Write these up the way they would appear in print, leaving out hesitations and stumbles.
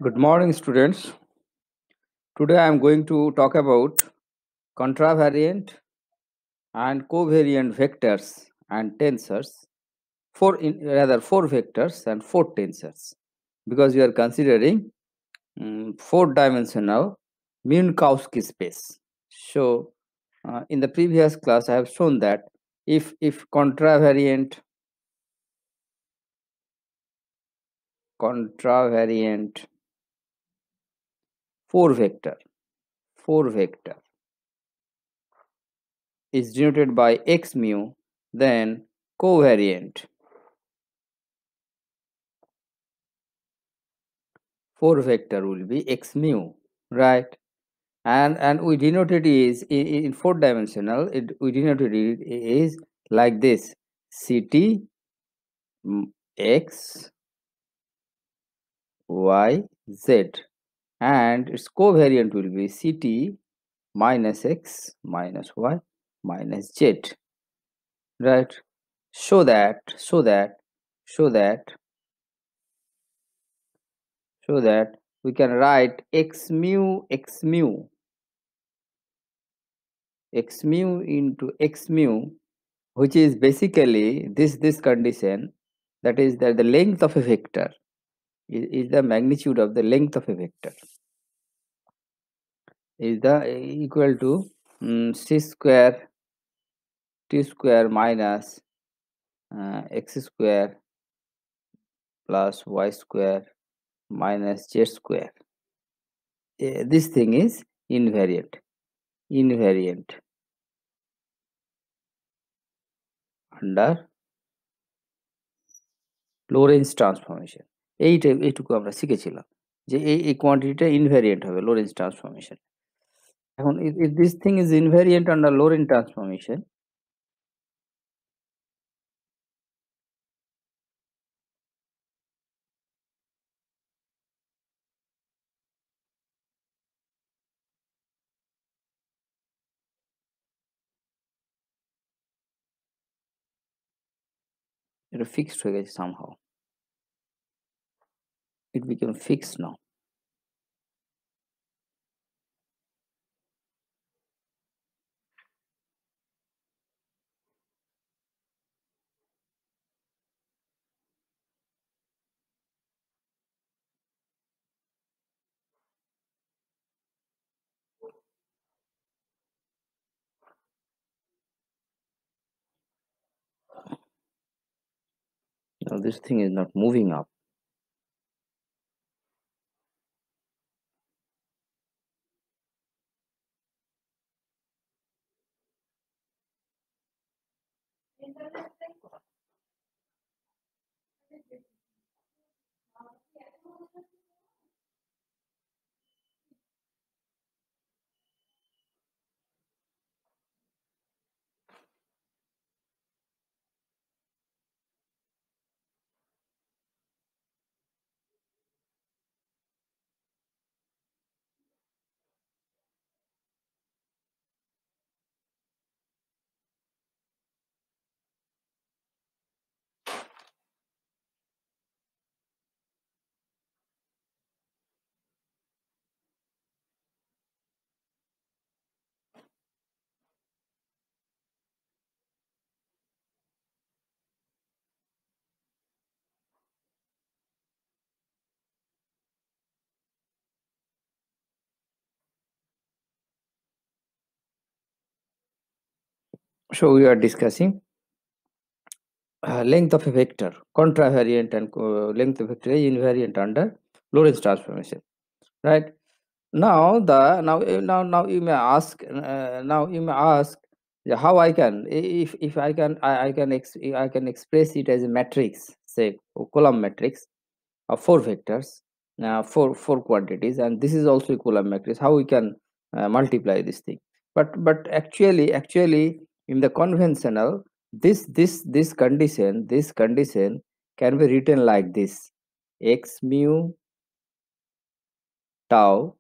Good morning, students. Today I am going to talk about contravariant and covariant vectors and tensors. Four vectors and four tensors, because we are considering four-dimensional Minkowski space. So, in the previous class, I have shown that if contravariant four vector is denoted by x mu, then covariant four vector will be x mu, right? And we denoted is in four dimensional. We denoted it is like this: ct x y z, and its covariant will be ct minus x minus y minus z, right? So that so that so that so that we can write x mu into x mu, which is basically this condition, that is that the length of a vector is the magnitude of the length of a vector is the equal to c square t square minus x square plus y square minus z square. This thing is invariant under Lorentz transformation. এইটুকু আমরা শিখেছিলাম যে এই কোয়ান্টিটিটা invariant হবে Lorentz transformation. এখন if this thing is invariant under Lorentz transformation, এটা fixed হয়ে গেছে somehow. It became fixed now. Now this thing is not moving up. So we are discussing length of a vector, contravariant, and length of a vector is invariant under Lorentz transformation, right? Now you may ask, how I can, if I can, I can express it as a matrix, say column matrix of four vectors, four quantities, and this is also a column matrix. How we can multiply this thing? But actually in the conventional, this condition can be written like this: x mu tau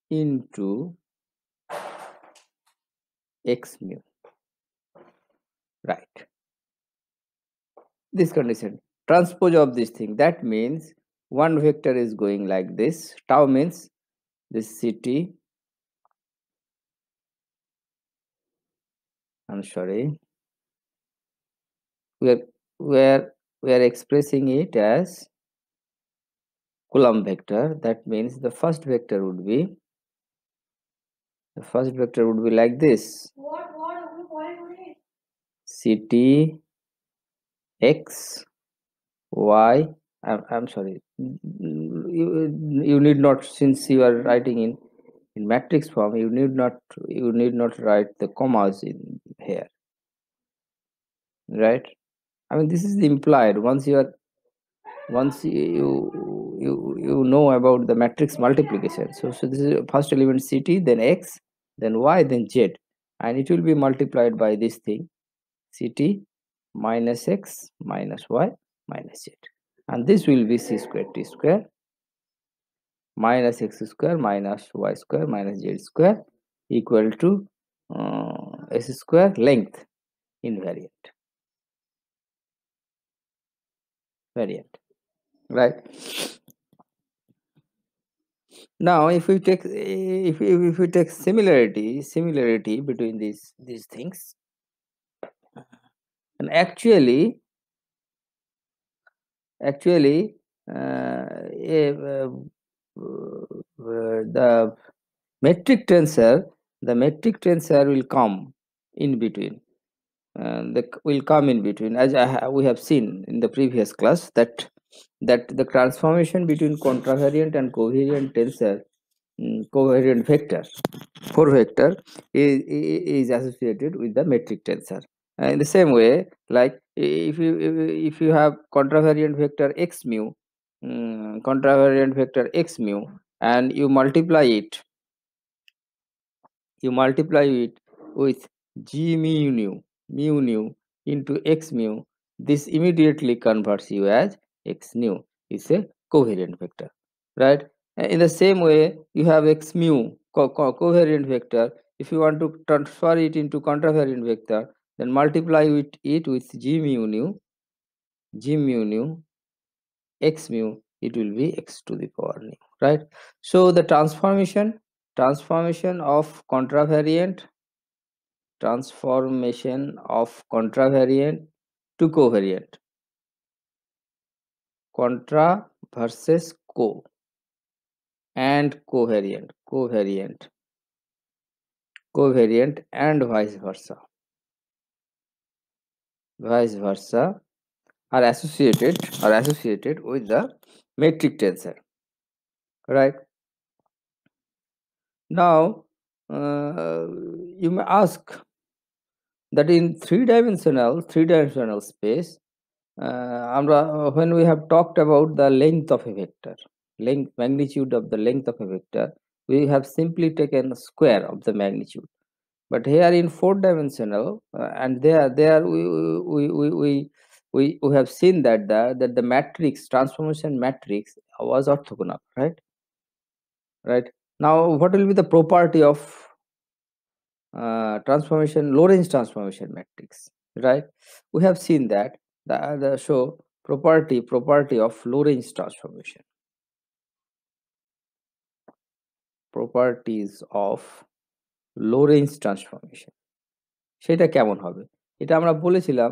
into x mu, right? This condition, transpose of this thing. That means one vector is going like this. Tau means this city. I'm sorry. We are we are we are expressing it as Coulomb vector. That means the first vector would be like this. City x y. I'm sorry. You need not, since you are writing in matrix form, you need not write the commas in here, right? I mean, this is implied. Once you know about the matrix multiplication. So this is first element ct, then x, then y, then z, and it will be multiplied by this thing ct minus x minus y minus z, and this will be c square t square minus x square minus y square minus z square equal to s square length invariant variant, right? Now if we take similarity between these things, and actually the metric tensor will come in between, will come in between, as we have seen in the previous class, that the transformation between contravariant and covariant tensor, covariant vector, 4 vector, is associated with the metric tensor. In the same way, like if you have contravariant vector x mu, contravariant vector x mu, and you multiply it with g mu nu into x mu, this immediately converts you as x nu. It's a covariant vector, right? In the same way, you have x mu covariant vector. If you want to transfer it into contravariant vector, then multiply it with g mu nu x mu, it will be x to the power nu, right? So the transformation of contravariant to covariant, contra versus and covariant and vice versa are associated with the metric tensor, right? Now you may ask that in three dimensional space, when we have talked about the length of a vector, magnitude of the length of a vector, we have simply taken square of the magnitude. But here in four dimensional, and there we have seen that the matrix transformation matrix was orthogonal, right? Now what will be the property of Lorentz transformation matrix, right? We have seen that the show property of Lorentz transformation, properties of Lorentz transformation, সেটা কেমন হবে? এটা আমরা বলেছিলাম,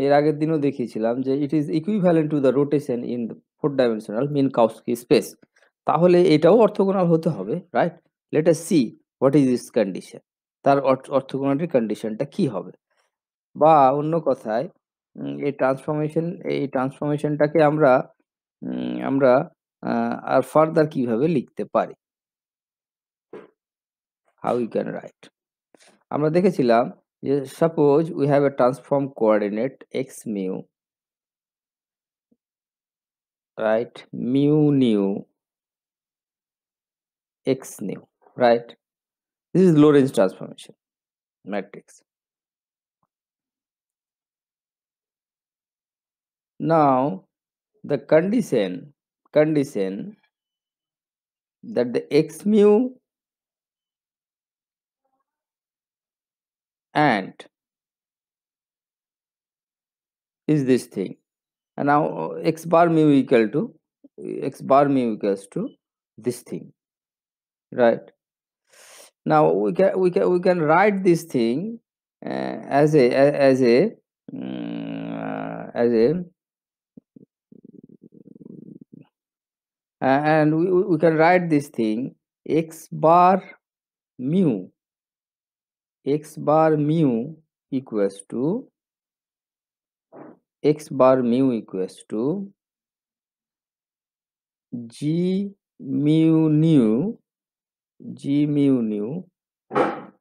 এর আগের দিনও দেখিয়েছিলাম, যে it is equivalent to the rotation in four dimensional Minkowski space. তাহলে এটাও অর্থোগোনাল হতে হবে, right? Let us see what is this condition, তার অর্থোগোনালিটি কন্ডিশনটা কি হবে, বা অন্য কথায় এই ট্রান্সফরমেশনটাকে আমরা আর ফার্দার কিভাবে লিখতে পারি, হাউ ইউ ক্যান রাইট। আমরা দেখেছিলাম যে suppose we have a transform coordinate x mu, right, mu new x new, right? This is Lorentz transformation matrix. Now the condition that the x mu and is this thing, and now x bar mu equal to x bar mu equals to this thing, right? Now we can write this thing as a and we can write this thing x bar mu equals to g mu nu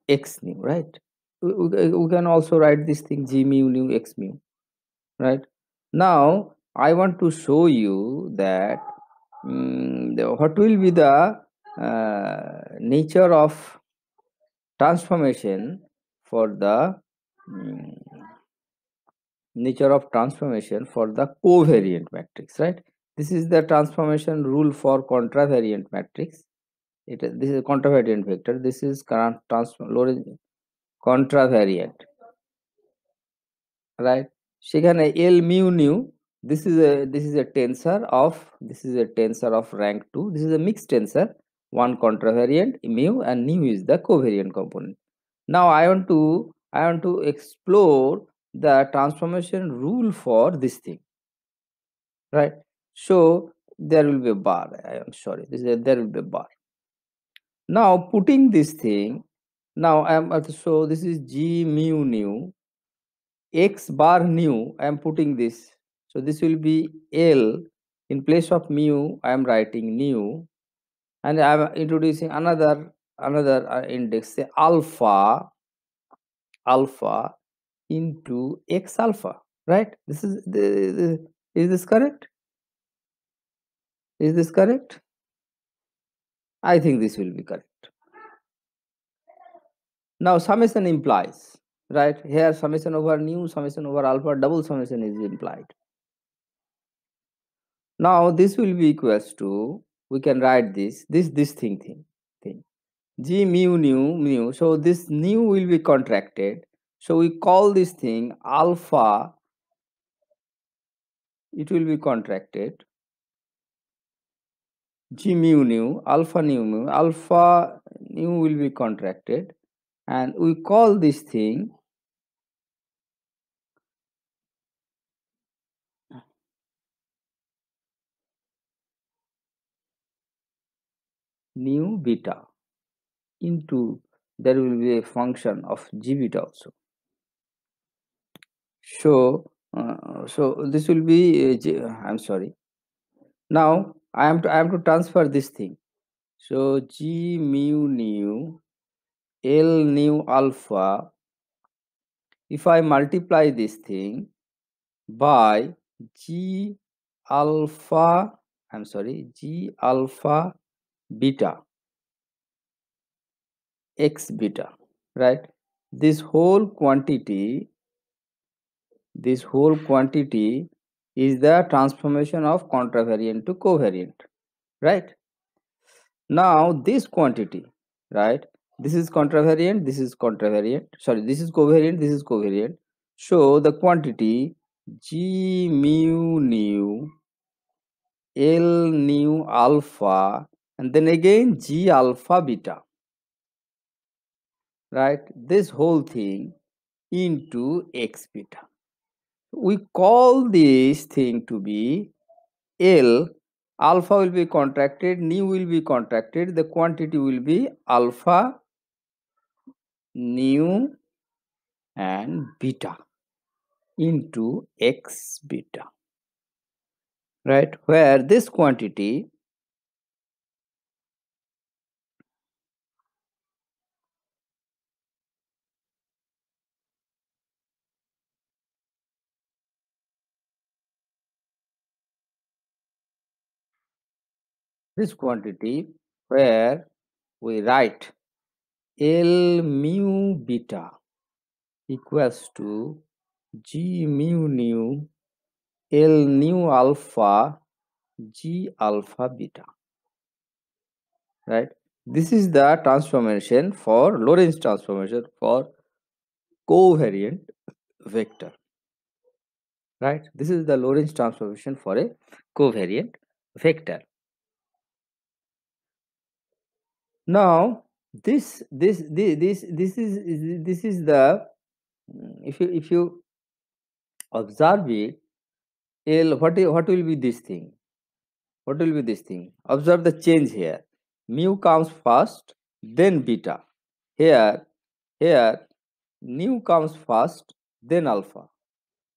x nu, right? We can also write this thing g mu nu x mu, right? Now I want to show you that what will be the nature of transformation for the mm, nature of transformation for the covariant matrix, right? This is the transformation rule for contravariant matrix. This is a contravariant vector. This is Lorentz contravariant, right? সেখানে L mu nu, this is a tensor of rank 2. This is a mixed tensor, one contravariant mu and nu is the covariant component. Now I want to explore the transformation rule for this thing, right? So there will be a bar. I am sorry, there will be a bar. Now putting this thing, now I am so this is g mu nu x bar nu. I am putting this, so this will be L. In place of mu I am writing nu, and I am introducing another index, say alpha into x alpha, right? This is is this correct? Is this correct? I think this will be correct. Now summation implies, right? Here summation over nu, summation over alpha, double summation is implied. Now this will be equals to, we can write this thing g mu. So this nu will be contracted, so we call this thing alpha. It will be contracted g mu nu, alpha nu will be contracted, and we call this thing nu beta into, there will be a function of g beta also. So this will be I'm sorry. Now I am to transfer this thing. So g mu nu L nu alpha, if I multiply this thing by g alpha, g alpha beta x beta, right? This whole quantity is the transformation of contravariant to covariant, right? Now this quantity, right? This is contravariant, this is contravariant. Sorry, this is covariant, this is covariant. So the quantity g mu nu L nu alpha, and then again g alpha beta, right? This whole thing into x beta. We call this thing to be L. Alpha will be contracted, nu will be contracted, the quantity will be alpha, nu and beta into x beta, right? Where this quantity where we write L mu beta equals to g mu nu L nu alpha g alpha beta, right? This is the transformation for Lorentz transformation for covariant vector. right? This is the Lorentz transformation for a covariant vector. Now this is the, if you observe it, what will be this thing? What will be this thing? Observe the change here. Mu comes first, then beta. Here nu comes first, then alpha,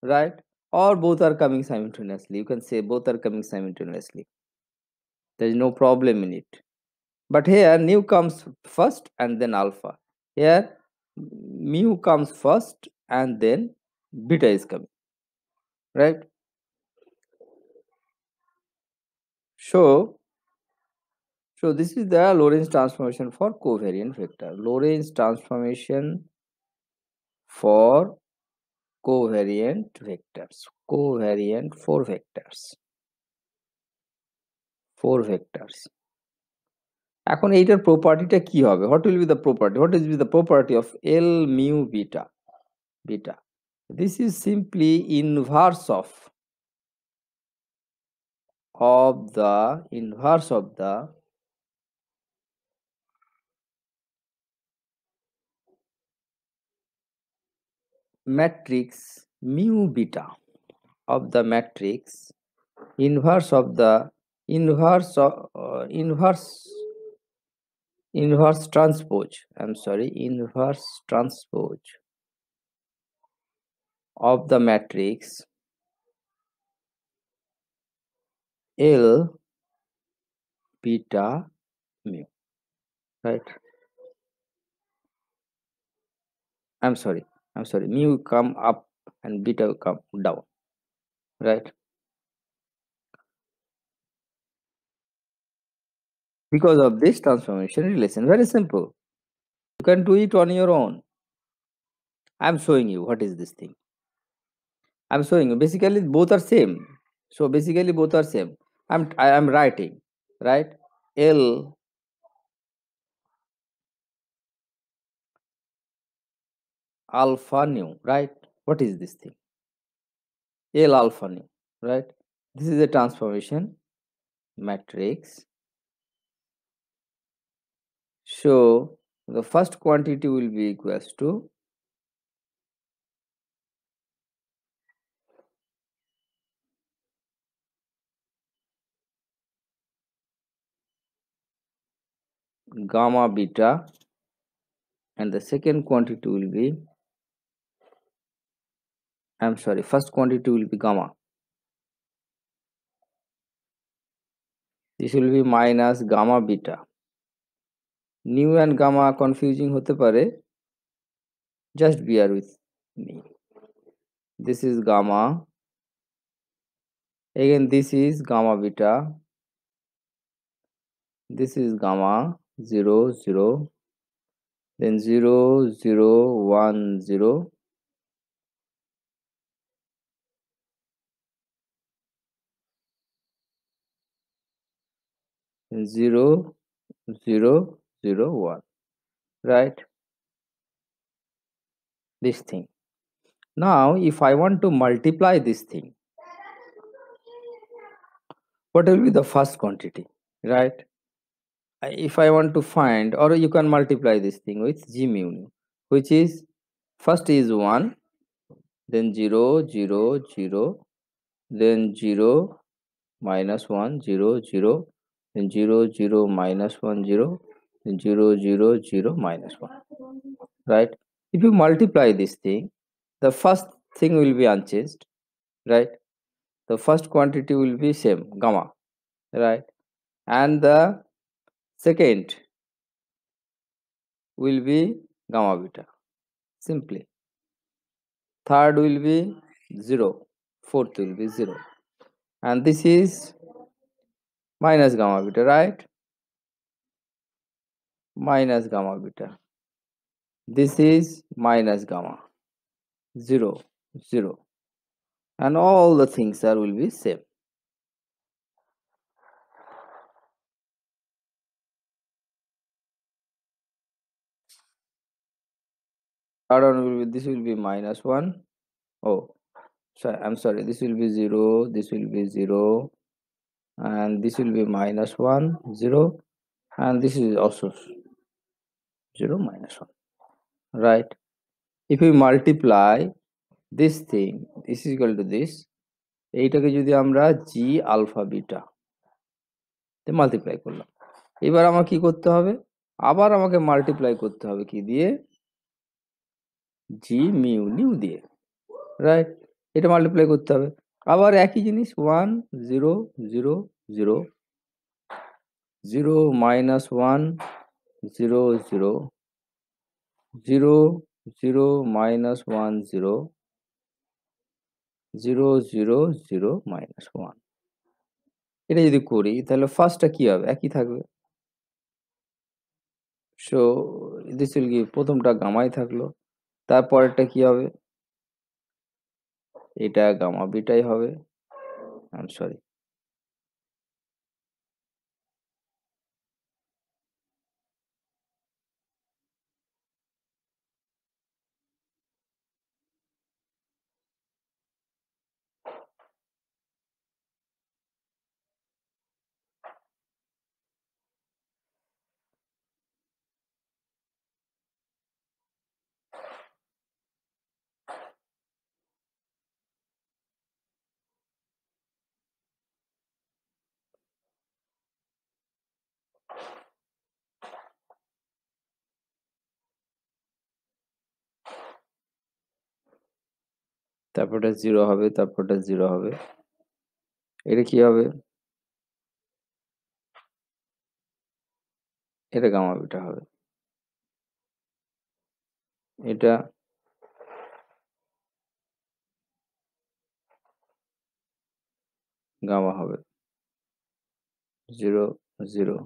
right? Or both are coming simultaneously. You can say both are coming simultaneously. There is no problem in it. But here nu comes first and then alpha. Here mu comes first and then beta is coming, right? So this is the Lorentz transformation for covariant vector. Lorentz transformation for covariant vectors. Covariant four vectors. Four vectors. এখন এইটার প্রপার্টিটা কি হবে? What will be the property? What is the property of L mu beta? Beta. This is simply inverse of the matrix mu beta, of the matrix inverse of the inverse of, inverse transpose, I'm sorry, inverse transpose of the matrix L beta mu, right? I'm sorry, mu will come up and beta will come down, right? Because of this transformation relation, very simple. You can do it on your own. I'm showing you what is this thing. I'm showing you. Basically, both are same. So basically, both are same. I am writing, right? L alpha nu, right? What is this thing? L alpha nu, right? This is a transformation matrix. So the first quantity will be equals to gamma beta, and the second quantity will be, I'm sorry, first quantity will be gamma. This will be minus gamma beta. Nu and gamma confusing hote pare, just bear with me. This is gamma, again this is gamma beta, this is gamma 0 0, then 0 0 1 0, 0 0 0 1, right? This thing. Now if I want to multiply this thing, what will be the first quantity, right? If I want to find, or you can multiply this thing with g mu nu, which is first is 1, then 0 0 0, then 0 minus 1 0 0, then 0 0 minus 1 0, then 0 0 0 minus 1, right? If you multiply this thing, the first thing will be unchanged, right? The first quantity will be same, gamma, right? And the second will be gamma beta, simply. Third will be 0, fourth will be 0, and this is minus gamma beta, right? Minus gamma beta, this is minus gamma 0 0, and all the things are will be same. Third one will be, this will be minus 1. Oh, I'm sorry, this will be 0, this will be 0, and this will be minus 1, 0, and this is also 0, minus 1, right? If we multiply this thing, this is equal to this, এইটাকে যদি আমরা g alpha beta তে multiply করলাম, এবার আমার কি করতে হবে, আবার আমাকে মাল্টিপ্লাই করতে হবে কি দিয়ে, g mu nu দিয়ে, রাইট? এটা মাল্টিপ্লাই করতে হবে, আবার একই জিনিস 1 0 0 0 0 minus 1 0 0 0 0 minus 1 0 0 0 0 minus 1, এটা যদি করি তাহলে ফার্স্টটা কি হবে, একই থাকবে। সো দিস উইল গিভ, প্রথমটা গামাই থাকলো, তারপরেরটা কি হবে, এটা গামা বিটাই হবে, আই এম সরি, তারপরটা জিরো হবে, তারপরটা জিরো হবে, এটা কি হবে, এটা গামা বিটা হবে, এটা গামা হবে, 0 0,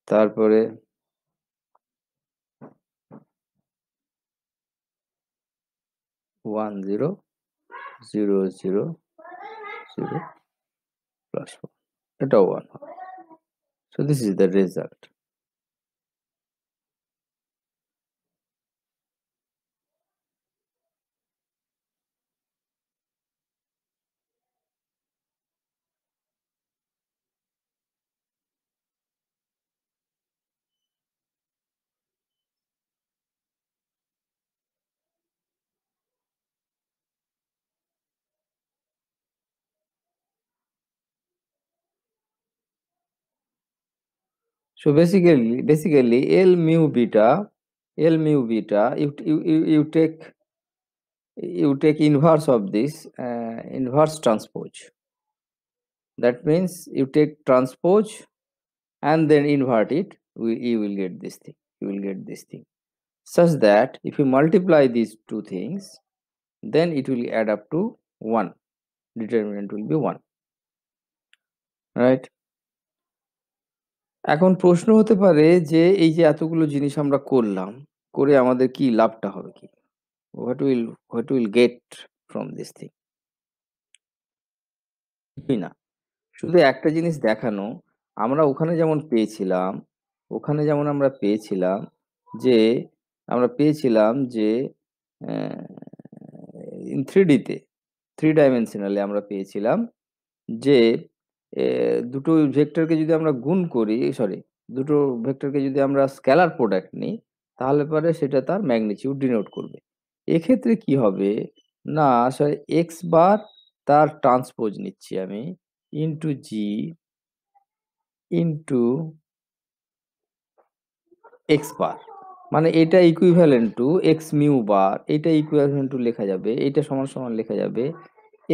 তারপরে 1 0 0 0 0 প্লাস 1, এটাও 1 হবে। So this is the result. So basically L mu beta, you take inverse of this inverse transpose. That means you take transpose and then invert it. You will get this thing. You will get this thing. Such that if you multiply these two things, then it will add up to 1. Determinant will be 1. Right? এখন প্রশ্ন হতে পারে যে এই যে এতগুলো জিনিস আমরা করলাম, করে আমাদের কি লাভটা হবে কি? What will get from this thing? কিছুই না। শুধু একটা জিনিস দেখানো, আমরা ওখানে যেমন পেয়েছিলাম, ওখানে যেমন আমরা পেয়েছিলাম যে আমরা পেয়েছিলাম যে ইন 3D তে 3 ডাইমেনশনালে আমরা পেয়েছিলাম যে দুটো ভেক্টরকে যদি আমরা গুণ করি, সরি, দুটো ভেক্টরকে যদি আমরা স্কেলার প্রোডাক্ট নিই, তাহলে পরে সেটা তার ম্যাগনিটিউড ডিনোট করবে। এক্ষেত্রে কি হবে না, আসলে এক্স বার তার ট্রান্সপোজ নিচ্ছি আমি ইন্টু জি ইন্টু এক্স বার, মানে এটা ইকুইভ্যালেন্ট টু এক্স মিউ বার, এটা ইকুইভ্যালেন্ট টু লেখা যাবে, এটা সমান সমান লেখা যাবে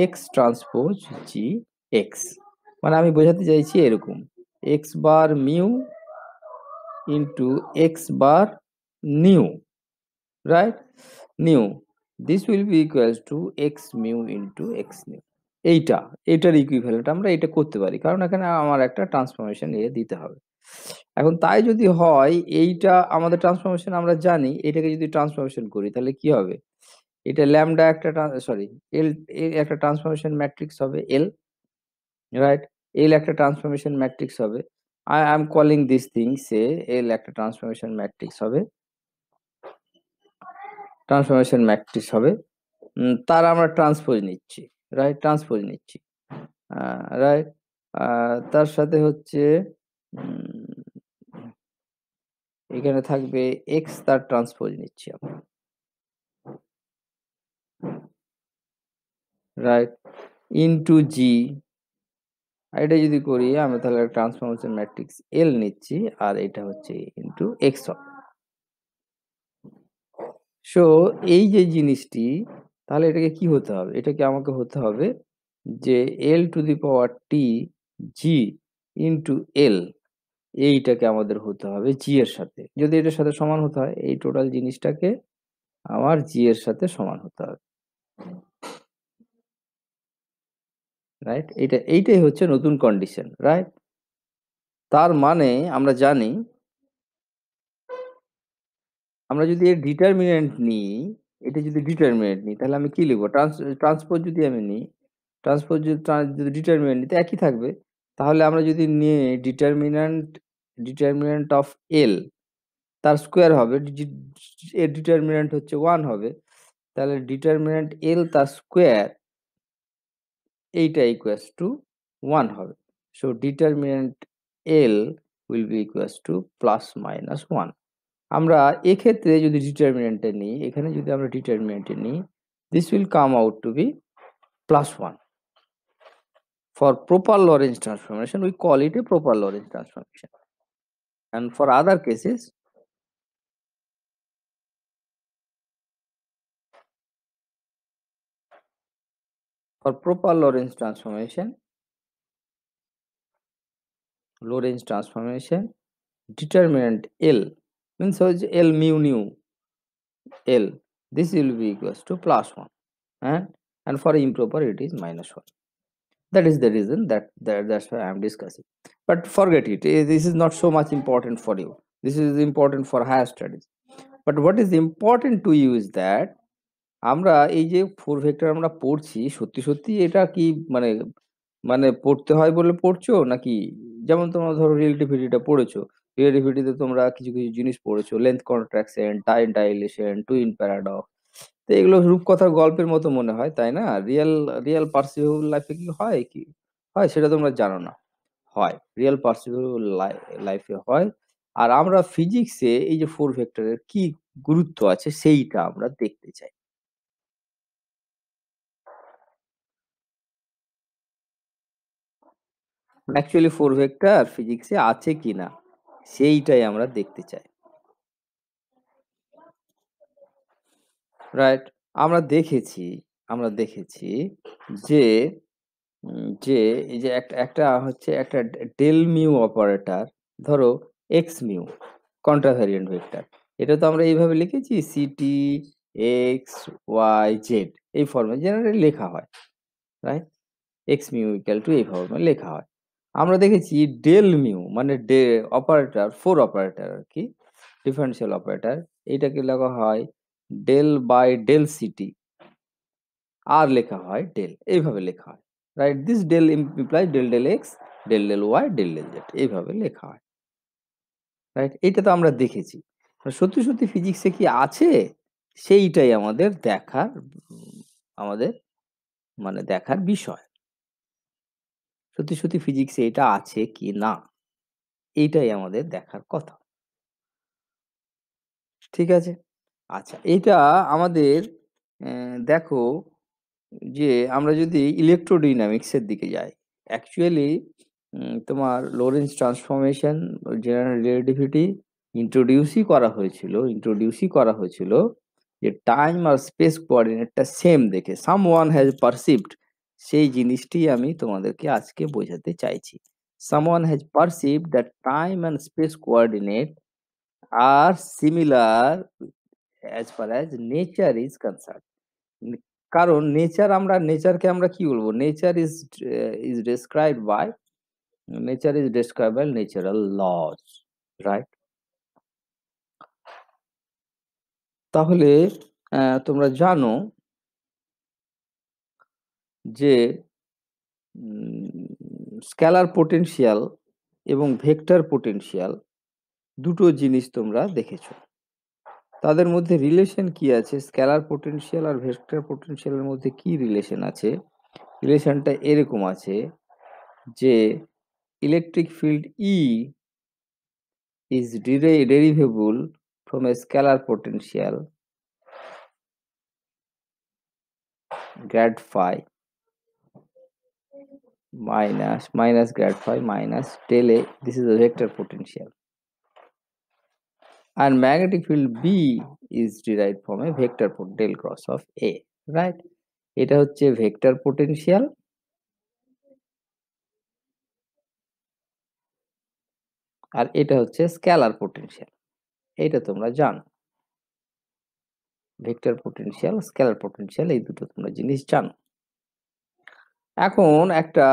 এক্স ট্রান্সপোজ জি এক্স। মানে আমি বোঝাতে চাইছি এরকম, x bar mu into x bar new, right, new, this will be equals to x mu into x new. এটার ইকুইভ্যালেন্ট আমরা এটা করতে পারি, কারণ এখানে আমার একটা ট্রান্সফরমেশন দিতে হবে। এখন তাই যদি হয়, এইটা আমাদের ট্রান্সফরমেশন আমরা জানি, এটাকে যদি ট্রান্সফরমেশন করি তাহলে কি হবে, এটা ল্যামডা একটা সরি এল একটা ট্রান্সফরমেশন ম্যাট্রিক্স হবে এল, রাইট, এল একটা ট্রান্সফরমেশন ম্যাট্রিক্স হবে, I am calling this thing say L একটা ট্রান্সফরমেশন ম্যাট্রিক্স হবে, ট্রান্সফরমেশন ম্যাট্রিক্স হবে। তার আমরা ট্রান্সপোজ নিচ্ছি, রাইট? ট্রান্সপোজ নিচ্ছি, রাইট? তার সাথে হচ্ছে উম, এখানে থাকবে এক্স, তার ট্রান্সপোজ নিচ্ছি আমরা, রাইট? ইনটু জি, এটা যদি করি আমরা তাহলে ট্রান্সফরমেশন ম্যাট্রিক্স এল নিচ্ছি, আর এটা হচ্ছে ইনটু এক্স। সো এই যে জিনিসটি, তাহলে এটাকে কি হতে হবে? এটাকে আমাকে হতে হবে যে L to the power T G into এল, এইটাকে আমাদের হতে হবে জি এর সাথে। যদি এটার সাথে সমান হতে হয়, এই টোটাল জিনিসটাকে আমার জি এর সাথে সমান হতে হবে, রাইট? এইটাই হচ্ছে নতুন কন্ডিশন, রাইট? তার মানে আমরা জানি, আমরা যদি এর ডিটারমিনেন্ট নিই, এটা যদি ডিটারমিনেন্ট নিই তাহলে আমি কি লিখবো? ট্রান্সপোজ যদি আমি নিই, ট্রান্সপোজ যদি যদি ডিটারমিনেন্ট নিই তো একই থাকবে। তাহলে আমরা যদি নিয়ে ডিটারমিনেন্ট, ডিটারমিনেন্ট অফ এল তার স্কোয়ার হবে, এর ডিটারমিনেন্ট হচ্ছে 1 হবে। তাহলে ডিটারমিনেন্ট এল তার স্কোয়ার, এইটা ইকুয়ালস টু 1 হবে। So determinant L will be equals to plus minus 1। আমরা এক্ষেত্রে যদি ডিটারমিনেন্টে নিই, এখানে যদি আমরা ডিটারমিনেন্টে নিই, this will come out to be plus 1. For proper Lorentz transformation, we call it a proper Lorentz transformation. And for other cases, for proper Lorentz transformation, Lorentz transformation, determinant L means L mu nu L. This will be equals to plus 1, and for improper it is minus 1. That is the reason that's why I am discussing. But forget it. This is not so much important for you. This is important for higher studies. But what is important to you is that আমরা এই যে 4 vector আমরা পড়ছি, সত্যি, সত্যি এটা কি মানে মানে পড়তে হয় বলে পড়ছো? নাকি যেমন তোমরা ধরো রিলেটিভিটিটা পড়েছো। রিলেটিভিটিতে তোমরা কিছু, কিছু জিনিস পড়েছো। Length contraction, time dilation, twin paradox. তো এগুলো রূপকথার গল্পের মতো মনে হয়, তাই না? রিয়াল পারসিভেবল লাইফ এ কি হয়? কি হয় সেটা তোমরা জানো না। হয়। রিয়াল পারসিভেবল লাইফ এ হয়। আর আমরা ফিজিক্সে এই যে 4 ভেক্টরের কি গুরুত্ব আছে সেইটা আমরা দেখতে চাই। অ্যাকচুয়ালি 4 ভেক্টর ফিজিক্সে আছে কিনা সেইটাই আমরা দেখতে চাই, রাইট? আমরা দেখেছি, আমরা দেখেছি যে যে এই যে একটা একটা হচ্ছে একটা ডেল মিউ অপারেটর, ধরো এক্স মিউ কন্ট্রাভ্যারিয়েন্ট ভেক্টর, এটা তো আমরা এইভাবে লিখেছি সিটি এক্স ওয়াই জেড, এই ফর্মে জেনারেলি লেখা হয়, right? X mu equal to এই ফর্মে লেখা হয়। আমরা দেখেছি ডেল মিউ মানে অপারেটর, ফোর অপারেটর আর কি, ডিফারেন্সিয়াল অপারেটর, এইটাকে লেখা হয় ডেল বাই ডেল সিটি, আর লেখা হয় ডেল, এইভাবে লেখা হয়, right? This del implies del del X, del del Y, del del Z, এইভাবে লেখা হয়, রাইট? এটা তো আমরা দেখেছি। সত্যি সত্যি ফিজিক্সে কি আছে সেইটাই আমাদের দেখার, আমাদের মানে দেখার বিষয়। সত্যি সত্যি ফিজিক্সে এটা আছে কি না এইটাই আমাদের দেখার কথা, ঠিক আছে? আচ্ছা, এইটা আমাদের দেখো যে আমরা যদি ইলেকট্রোডাইনামিক্স এর দিকে যাই, অ্যাকচুয়ালি তোমার লোরেন্স ট্রান্সফরমেশন, জেনারেল রিলেটিভিটি ইন্ট্রোডিউসই করা হয়েছিল যে টাইম আর স্পেস কোঅর্ডিনেটটা সেম দেখে, সামওয়ান হ্যাজ পারসিভড, সেই জিনিসটি আমি তোমাদেরকে আজকে বোঝাতে চাইছি। Someone has perceived that time and space coordinate are similar as far as nature is concern. কারণ নেচারকে আমরা কি বলবো? Is described by, nature is described by natural laws, right? তাহলে তোমরা জানো যে স্কেলার পোটেনশিয়াল এবং ভেক্টর পোটেনশিয়াল দুটো জিনিস তোমরা দেখেছো, তাদের মধ্যে রিলেশন কি আছে? স্কেলার পোটেনশিয়াল আর ভেক্টর পোটেনশিয়াল এর মধ্যে কি রিলেশন আছে? রিলেশনটা এরকম আছে যে electric field E is derivable from a scalar potential grad phi minus grad phi minus del A. This is a vector potential. And magnetic field B is derived from a vector del cross of A. Right? এটা হচ্ছে vector potential আর এটা হচ্ছে scalar potential. এটা তোমরা জানো। Vector potential, scalar potential এই দুটো তোমরা জিনিস জানো। এখন একটা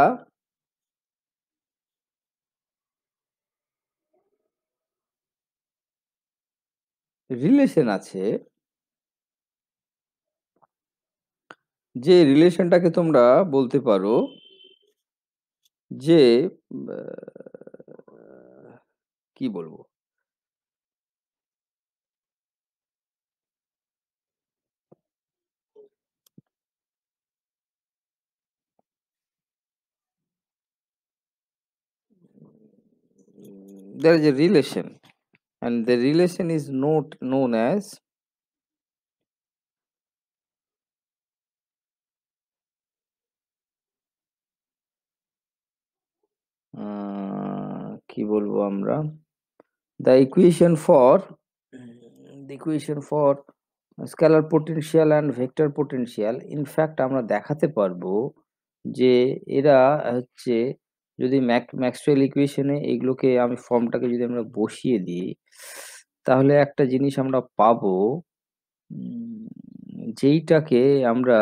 রিলেশন আছে, যে রিলেশনটাকে তোমরা বলতে পারো যে কি বলবো, there is a relation and the relation is not known as কি বলবো আমরা, the equation for scalar potential and vector potential, in fact আমরা দেখাতে পারবো যে এরা হচ্ছে, যদি ম্যাক্সওয়েল ইকুয়েশনে এগুলোকে আমি ফর্মটাকে যদি আমরা বসিয়ে দিই তাহলে একটা জিনিস আমরা পাবো, যেইটাকে আমরা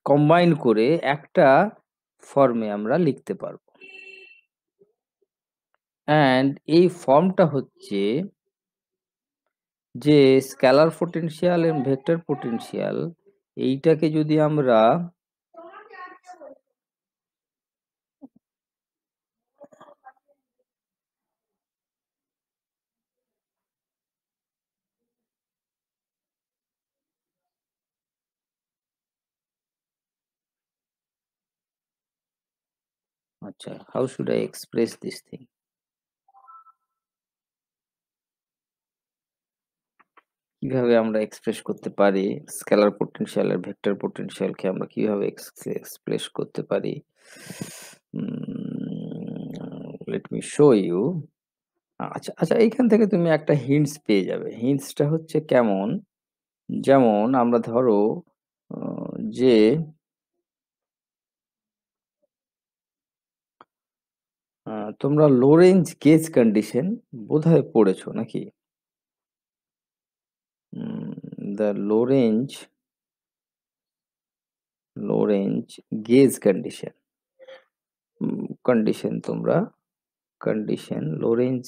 কম্বাইন করে একটা ফর্মে আমরা লিখতে পারবো। অ্যান্ড এই ফর্মটা হচ্ছে যে স্কেলার পোটেনশিয়াল এবং ভেক্টর পোটেনশিয়াল, এইটাকে যদি আমরা আচ্ছা, how should I express this thing, কিভাবে আমরা এক্সপ্রেস করতে পারি স্কেলার পোটেনশিয়াল আর ভেক্টর পোটেনশিয়ালকে আমরা কিভাবে এক্সপ্রেস করতে পারি, লেট মি শো ইউ। আচ্ছা আচ্ছা, এইখান থেকে তুমি একটা হিন্টস পেয়ে যাবে। হিন্টসটা হচ্ছে কেমন, যেমন আমরা ধরো যে তোমরা লোরেঞ্জ গেজ কন্ডিশন বোধহয় পড়েছো নাকি? দ্য লোরেঞ্জ গেজ কন্ডিশন, কন্ডিশন তোমরা কন্ডিশন লোরেঞ্জ